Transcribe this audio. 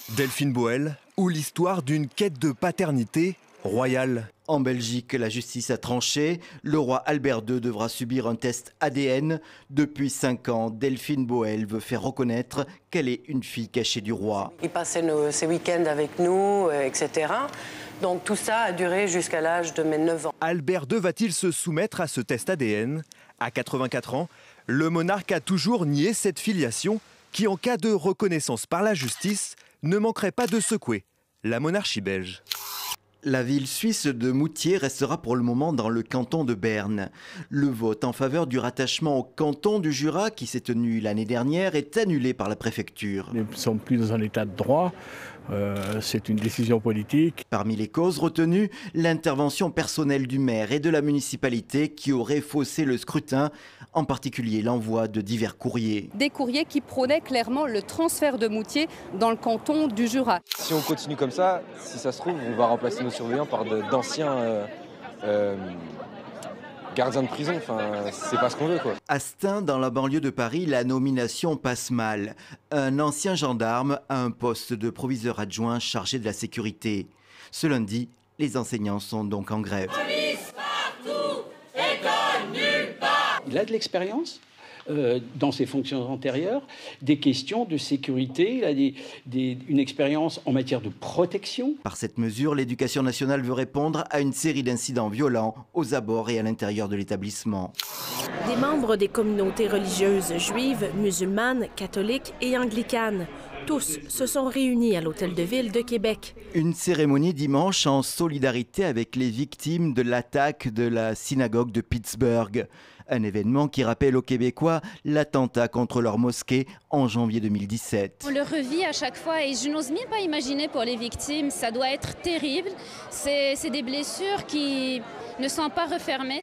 Delphine Boel, ou l'histoire d'une quête de paternité royale. En Belgique, la justice a tranché. Le roi Albert II devra subir un test ADN. Depuis 5 ans, Delphine Boel veut faire reconnaître qu'elle est une fille cachée du roi. Il passait ses week-ends avec nous, etc. Donc tout ça a duré jusqu'à l'âge de mes 9 ans. Albert II va-t-il se soumettre à ce test ADN? À 84 ans, le monarque a toujours nié cette filiation qui, en cas de reconnaissance par la justice, ne manquerait pas de secouer la monarchie belge. La ville suisse de Moutier restera pour le moment dans le canton de Berne. Le vote en faveur du rattachement au canton du Jura, qui s'est tenu l'année dernière, est annulé par la préfecture. Nous ne sommes plus dans un état de droit. C'est une décision politique. Parmi les causes retenues, l'intervention personnelle du maire et de la municipalité qui aurait faussé le scrutin, en particulier l'envoi de divers courriers. Des courriers qui prônaient clairement le transfert de Moutier dans le canton du Jura. Si on continue comme ça, si ça se trouve, on va remplacer nos surveillants par d'anciens gardiens de prison. Enfin, c'est pas ce qu'on veut, quoi. À Stein, dans la banlieue de Paris, la nomination passe mal. Un ancien gendarme a un poste de proviseur adjoint chargé de la sécurité. Ce lundi, les enseignants sont donc en grève. Police partout, école nulle part. Il a de l'expérience dans ses fonctions antérieures, des questions de sécurité, il a une expérience en matière de protection. Par cette mesure, l'Éducation nationale veut répondre à une série d'incidents violents aux abords et à l'intérieur de l'établissement. Des membres des communautés religieuses juives, musulmanes, catholiques et anglicanes. Tous se sont réunis à l'Hôtel de Ville de Québec. Une cérémonie dimanche en solidarité avec les victimes de l'attaque de la synagogue de Pittsburgh. Un événement qui rappelle aux Québécois l'attentat contre leur mosquée en janvier 2017. On le revit à chaque fois et je n'ose même pas imaginer pour les victimes. Ça doit être terrible. C'est des blessures qui ne sont pas refermées.